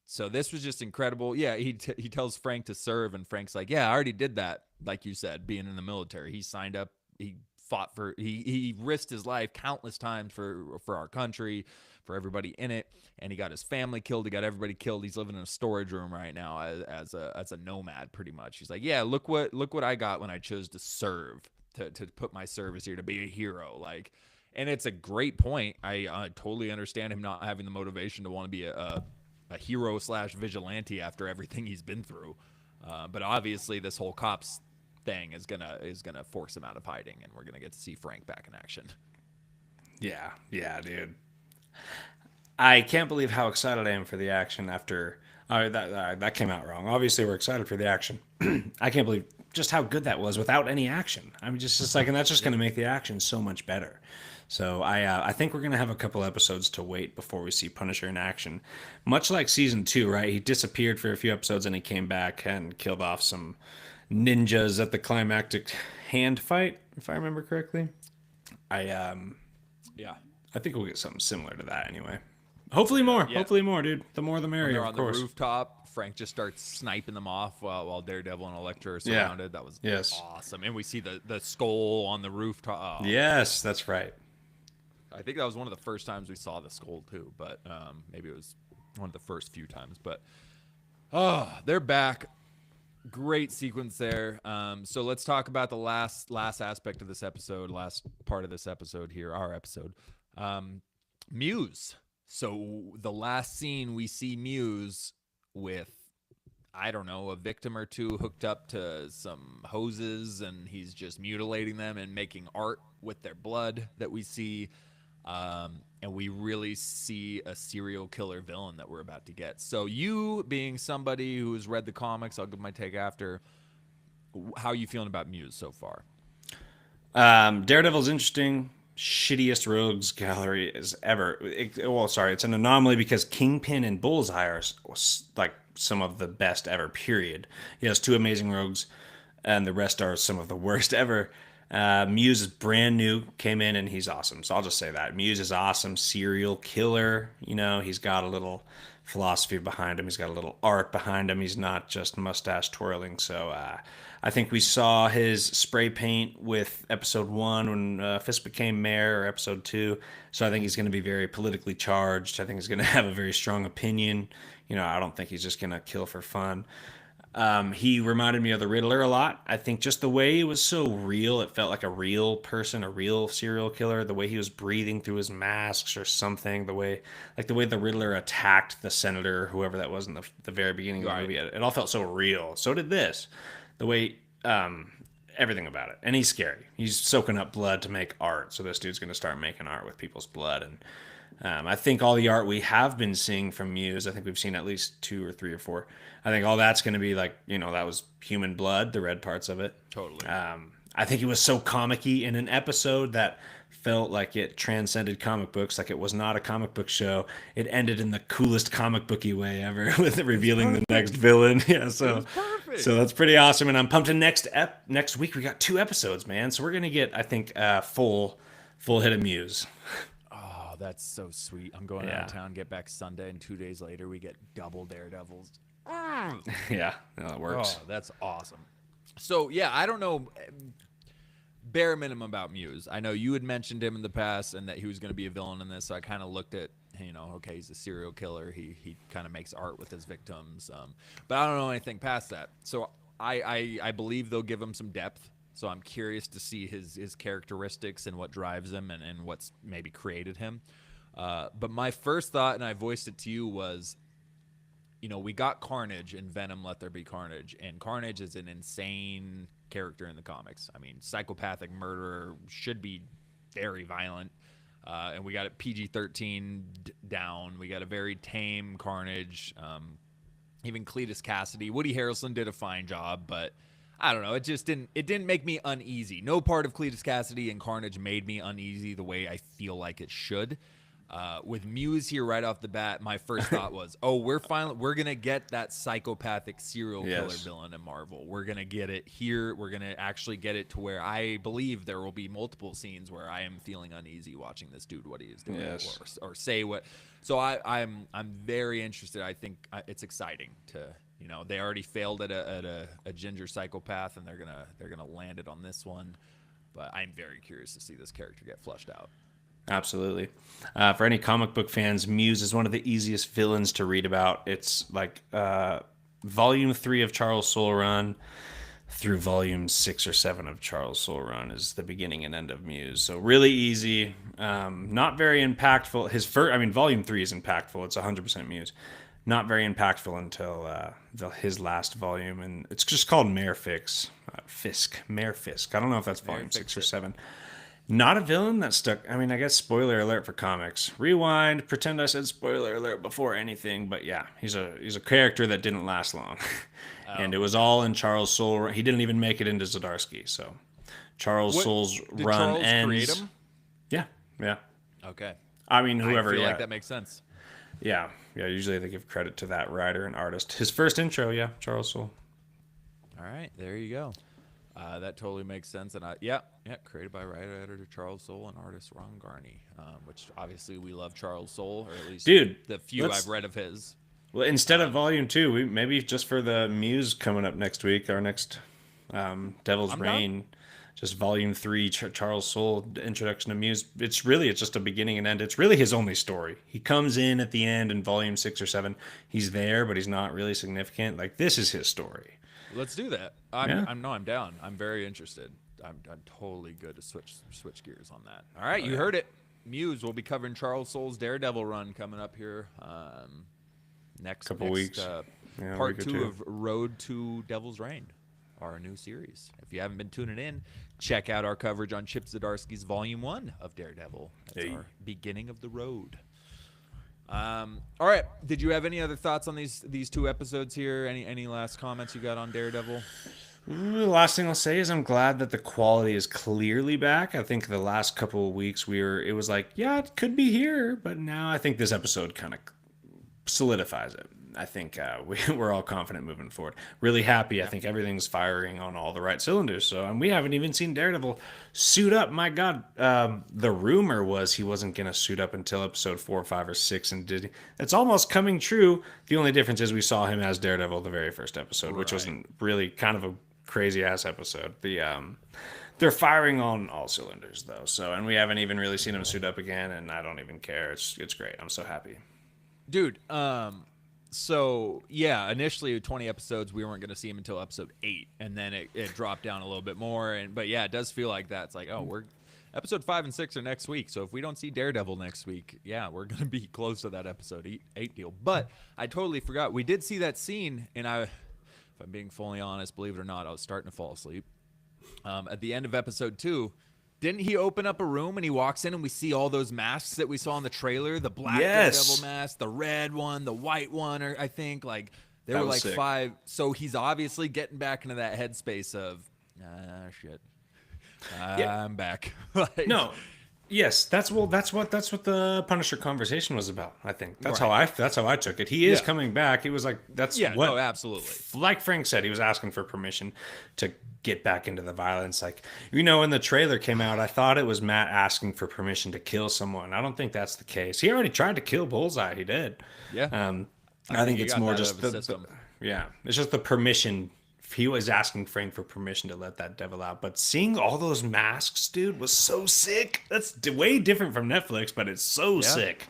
So this was just incredible. Yeah, he tells Frank to serve, and Frank's like, yeah, I already did that. Like you said, being in the military, he signed up. He fought for. He risked his life countless times for our country, for everybody in it, and he got his family killed. He got everybody killed. He's living in a storage room right now as a nomad, pretty much. He's like, yeah, look what I got when I chose to serve, to put my service here, to be a hero. Like, and it's a great point. I totally understand him not having the motivation to want to be a hero / vigilante after everything he's been through. But obviously, this whole cops thing is gonna force him out of hiding, and we're gonna get to see Frank back in action. Yeah, dude. I can't believe how excited I am for the action after. That came out wrong. Obviously, we're excited for the action. I can't believe just how good that was without any action. I mean, just like, and that's just going to make the action so much better. So I think we're going to have a couple episodes to wait before we see Punisher in action. Much like season 2, right? He disappeared for a few episodes and he came back and killed off some ninjas at the climactic hand fight, if I remember correctly. Yeah. I think we'll get something similar to that anyway. Hopefully more. Yeah. Hopefully more, dude. The more the merrier, They're on of course. the rooftop. Frank just starts sniping them off while Daredevil and Elektra are surrounded. That was awesome. And we see the skull on the rooftop. Oh, Yes, that's right. I think that was one of the first times we saw the skull too, but maybe it was one of the first few times. But they're back. Great sequence there. So let's talk about the last aspect of this episode, last part of this episode here, our episode. Muse. So the last scene we see Muse with, I don't know, a victim or two hooked up to some hoses, and he's just mutilating them and making art with their blood that we see. And we really see a serial killer villain that we're about to get. So you being somebody who's read the comics, I'll give my take after. How are you feeling about Muse so far? Daredevil's interesting. Shittiest rogues gallery as ever. It's an anomaly because Kingpin and Bullseye are like some of the best ever, period. He has two amazing rogues, and the rest are some of the worst ever. Muse is brand new, came in, and he's awesome. So I'll just say that. Muse is awesome. Serial killer. You know, he's got a little philosophy behind him. He's got a little art behind him. He's not just mustache twirling. So I think we saw his spray paint with episode 1 when Fisk became mayor, or episode 2. So I think he's going to be very politically charged. I think he's going to have a very strong opinion. You know, I don't think he's just going to kill for fun. He reminded me of the Riddler a lot. I think just the way it was so real, it felt like a real person, a real serial killer. The way he was breathing through his masks or something. The way the Riddler attacked the senator, whoever that was in the very beginning of the movie. It all felt so real. So did this. The way, everything about it. And he's scary. He's soaking up blood to make art. So this dude's going to start making art with people's blood. And I think all the art we have been seeing from Muse, I think we've seen at least 2 or 3 or 4. I think all that's going to be like, you know, that was human blood, the red parts of it. Totally. I think it was so comic-y in an episode that felt like it transcended comic books, like it was not a comic book show. It ended in the coolest comic booky way ever with revealing the next villain. Yeah, so that's pretty awesome. And I'm pumped. And next week we got 2 episodes, man. So we're going to get, I think, full hit of Muse. Oh, that's so sweet. I'm going out of town, get back Sunday, and 2 days later we get double Daredevils. Yeah, no, it works. Oh, that's awesome. So, yeah, I don't know bare minimum about Muse. I know you had mentioned him in the past and that he was going to be a villain in this, so I kind of looked at, you know, okay, he's a serial killer. He kind of makes art with his victims. But I don't know anything past that. So I believe they'll give him some depth. So I'm curious to see his characteristics and what drives him and what's maybe created him. But my first thought, and I voiced it to you, was, you know, we got Carnage in Venom, Let There Be Carnage, and Carnage is an insane character in the comics. I mean, psychopathic murderer, should be very violent, and we got it PG-13 down. We got a very tame Carnage. Even Cletus Cassidy, Woody Harrelson did a fine job, but I don't know. It just didn't make me uneasy. No part of Cletus Cassidy and Carnage made me uneasy the way I feel like it should. With Muse here right off the bat, my first thought was, we're gonna get that psychopathic serial killer villain in Marvel. We're gonna get it here. We're gonna actually get it to where I believe there will be multiple scenes where I am feeling uneasy watching this dude, what he is doing, or say what. So I'm very interested. I think it's exciting to, you know, they already failed at a ginger psychopath, and they're gonna land it on this one. But I'm very curious to see this character get fleshed out. Absolutely. For any comic book fans, Muse is one of the easiest villains to read about. It's like volume 3 of Charles Soule Run through volume 6 or 7 of Charles Soule Run is the beginning and end of Muse. So really easy, not very impactful. Volume 3 is impactful. It's 100% Muse. Not very impactful until his last volume, and it's just called Mayor Fisk. Mayor Fisk. I don't know if that's volume 6 or 7. Not a villain that stuck. I mean, I guess spoiler alert for comics. Rewind, pretend I said spoiler alert before anything. But yeah, he's a character that didn't last long. And it was all in Charles Soule. He didn't even make it into Zdarsky. So Charles Soule's run ends. Did Charles create him? Yeah. Okay. I mean, whoever. I feel like that makes sense. Yeah. Usually they give credit to that writer and artist. His first intro, Charles Soule. All right, there you go. That totally makes sense. And created by writer-editor Charles Soule and artist Ron Garney, which obviously we love Charles Soule, or at least the few I've read of his. Well, instead of volume 2, we maybe just for the Muse coming up next week, our next Devil's I'm down. Reign, just volume 3, Charles Soule, introduction to Muse. It's just a beginning and end. It's really his only story. He comes in at the end in volume 6 or 7. He's there, but he's not really significant. Like, this is his story. Let's do that. Yeah. I'm down. I'm very interested. I'm totally good to switch gears on that. All right, Oh, you yeah. heard it. Muse will be covering Charles Soule's Daredevil run coming up here next Weeks. Yeah, a part week or 2 two. of Road to Devil's Reign, our new series. If you haven't been tuning in, check out our coverage on Chip Zdarsky's Volume 1 of Daredevil. That's Hey. our beginning of the road. All right. Did you have any other thoughts on these 2 episodes here? Any last comments you got on Daredevil? The last thing I'll say is I'm glad that the quality is clearly back. I think the last couple of weeks it was like, yeah, it could be here, but now I think this episode kind of solidifies it. I think we're all confident moving forward. Really happy. I think everything's firing on all the right cylinders. So, and we haven't even seen Daredevil suit up. My God, the rumor was he wasn't going to suit up until episode 4, 5, or 6, and did. It's almost coming true. The only difference is we saw him as Daredevil the very first episode, which wasn't really kind of a crazy ass episode. They're firing on all cylinders though. So, and we haven't even really seen him suit up again, and I don't even care. It's great. I'm so happy. Dude, so yeah, initially 20 episodes, we weren't going to see him until episode 8, and then it dropped down a little bit more. But yeah, it does feel like that. It's like, oh, we're episode 5 and 6 are next week. So if we don't see Daredevil next week, yeah, we're going to be close to that episode 8 deal. But I totally forgot. We did see that scene, and if I'm being fully honest, believe it or not, I was starting to fall asleep. At the end of episode 2, didn't he open up a room and he walks in and we see all those masks that we saw in the trailer? The black Daredevil mask, the red one, the white one, or I think like there That were was like sick. 5. So he's obviously getting back into that headspace of, shit, I'm back. Like, No. Yes, that's what the Punisher conversation was about. I think that's Right. how I took it. He is Yeah. coming back. He was like, yeah, what, no, absolutely. like Frank said, he was asking for permission to get back into the violence. Like, when the trailer came out, I thought it was Matt asking for permission to kill someone. I don't think that's the case. He already tried to kill Bullseye. He did. Yeah. I think he it's got more that just out of his system. it's just the permission. He was asking Frank for permission to let that devil out. But seeing all those masks, dude, was so sick. That's way different from Netflix, but it's so sick.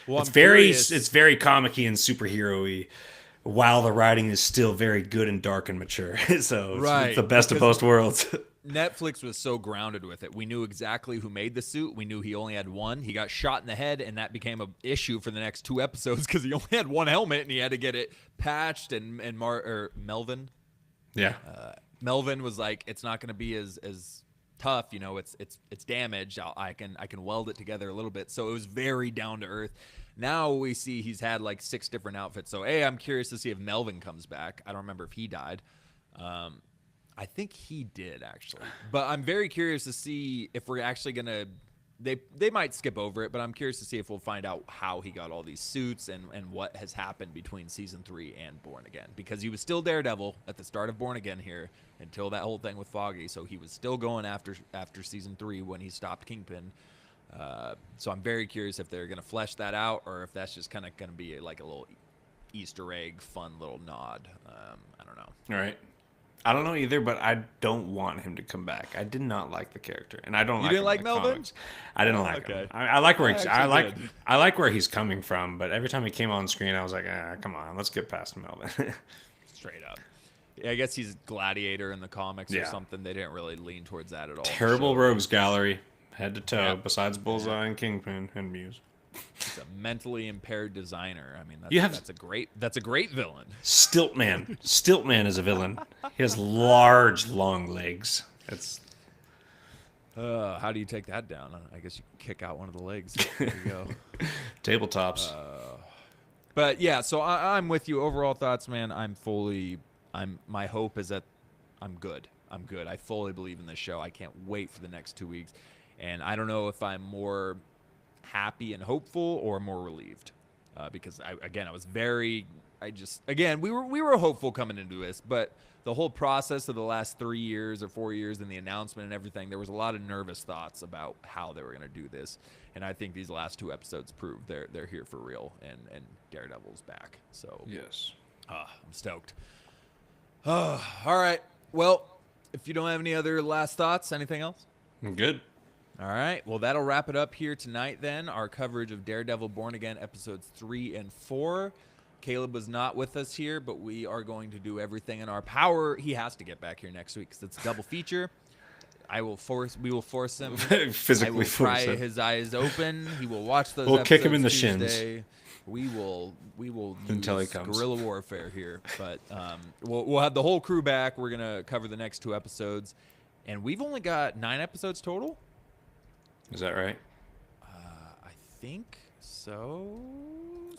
Well, It's I'm very curious- it's very comic-y and superhero-y, while the writing is still very good and dark and mature. So Right, it's the best of because- both worlds. Netflix was so grounded with it. We knew exactly who made the suit. We knew he only had one. He got shot in the head, and that became an issue for the next 2 episodes because he only had one helmet, and he had to get it patched. And Melvin Yeah. Melvin was like, it's not going to be as tough, it's damaged. I can weld it together a little bit. So it was very down to earth. Now we see he's had like 6 different outfits. So I'm curious to see if Melvin comes back. I don't remember if he died. I think he did actually, but I'm very curious to see if we're actually gonna. They might skip over it, but I'm curious to see if we'll find out how he got all these suits and what has happened between season 3 and Born Again, because he was still Daredevil at the start of Born Again here until that whole thing with Foggy. So he was still going after season 3 when he stopped Kingpin. So I'm very curious if they're gonna flesh that out or if that's just kind of gonna be like a little Easter egg, fun little nod. I don't know. All right. I don't know either, but I don't want him to come back. I did not like the character, and I don't. You like didn't him like in the Melvin? comics. I didn't like okay. him. I like where actually did. I like where he's coming from, but every time he came on screen, I was like, come on, let's get past Melvin. Straight up. Yeah, I guess he's Gladiator in the comics or Yeah. something. They didn't really lean towards that at all. Terrible So rogues gallery, head to toe, Yeah. besides Bullseye and Kingpin and Muse. he's a mentally impaired designer. I mean, You have- that's a great villain. Stiltman. Stiltman is a villain. He has large, long legs. It's How do you take that down? I guess you kick out one of the legs. There you go. tabletops. But yeah, so I'm with you. Overall thoughts, man. My hope is that I'm good. I fully believe in this show. I can't wait for the next 2 weeks. And I don't know if I'm more happy and hopeful or more relieved. Because I was very just again we were hopeful coming into this, but the whole process of the last 3 years or 4 years and the announcement and everything, there was a lot of nervous thoughts about how they were going to do this, and I think these last 2 episodes proved they're here for real, and Daredevil's back. So Yes. I'm stoked. All right. Well, if you don't have any other last thoughts, anything else? I'm good. All right. Well, that'll wrap it up here tonight then. Our coverage of Daredevil Born Again episodes 3 and 4. Caleb was not with us here, but we are going to do everything in our power. He has to get back here next week because it's a double feature. We will force him. Physically I will pry force him. his eyes open. He will watch those We'll episodes kick him in the Tuesday. shins. We will Until he use comes. guerrilla warfare here. But we'll have the whole crew back. We're going to cover the next 2 episodes. And we've only got 9 episodes total. Is that right? I think so.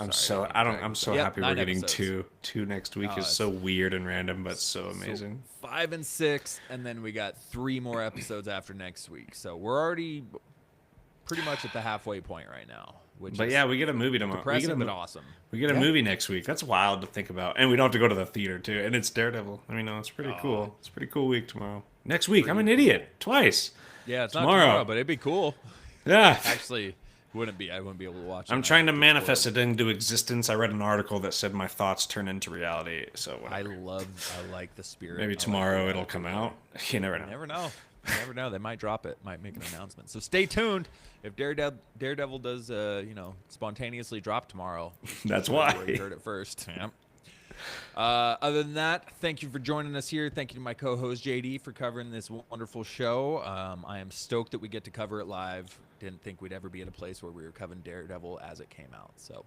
I'm Sorry, so Yep, happy we're 9 getting episodes. two next week. Oh, Is so weird and random, but so amazing. So 5 and 6, and then we got 3 more episodes after next week. So we're already pretty much at the halfway point right now. But yeah, we get a movie tomorrow. Depressing, but awesome. We get a movie next week. That's wild to think about, and we don't have to go to the theater too. And it's Daredevil. I mean, no, it's pretty cool. It's a pretty cool week tomorrow. Next week, I'm an idiot twice. Yeah, it's Tomorrow. not tomorrow, but it'd be cool. Yeah. Actually, wouldn't be. I wouldn't be able to watch it. I'm trying to manifest it into existence. I read an article that said my thoughts turn into reality. So whatever. I like the spirit. Maybe tomorrow it'll come out. You never know. You never know. You never know. They might drop it. Might make an announcement. So stay tuned. If Daredevil does, spontaneously drop tomorrow, That's where why. you heard it first. Yep. Other than that, thank you for joining us here. Thank you to my co-host JD for covering this wonderful show. I am stoked that we get to cover it live. Didn't think we'd ever be at a place where we were covering Daredevil as it came out. So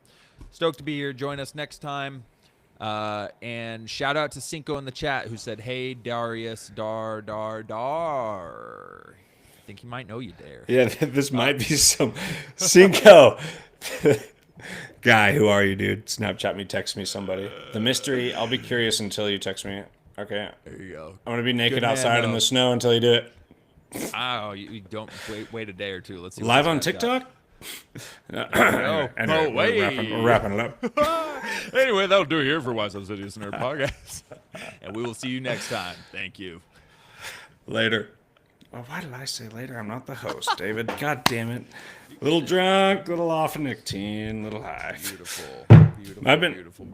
stoked to be here. Join us next time. And shout out to Cinco in the chat who said, "Hey Darius, dar. I think he might know you, Dare." Yeah, this might be some Cinco. Guy, who are you, dude? Snapchat me, text me somebody. The mystery, I'll be curious until you text me. Okay. There you go. I'm going to be naked Good man, outside in though. the snow until you do it. Oh, you don't wait a day or two. Let's see. what Live this on guy's got. TikTok? Anyway, we're wrapping it up. Anyway, that'll do it here for Why So Sidious Nerd Podcast. And we will see you next time. Thank you. Later. Oh, why did I say later? I'm not the host, David. God damn it. Little drunk, little off of nicotine, little high. Beautiful. Beautiful.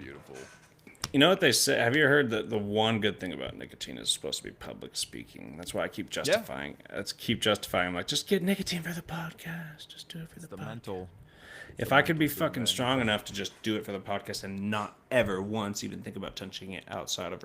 You know what they say? Have you heard that the one good thing about nicotine is supposed to be public speaking? That's why I keep justifying. I'm like, just get nicotine for the podcast. Just do it for the podcast. Mental. If I could be fucking strong enough to just do it for the podcast and not ever once even think about touching it outside of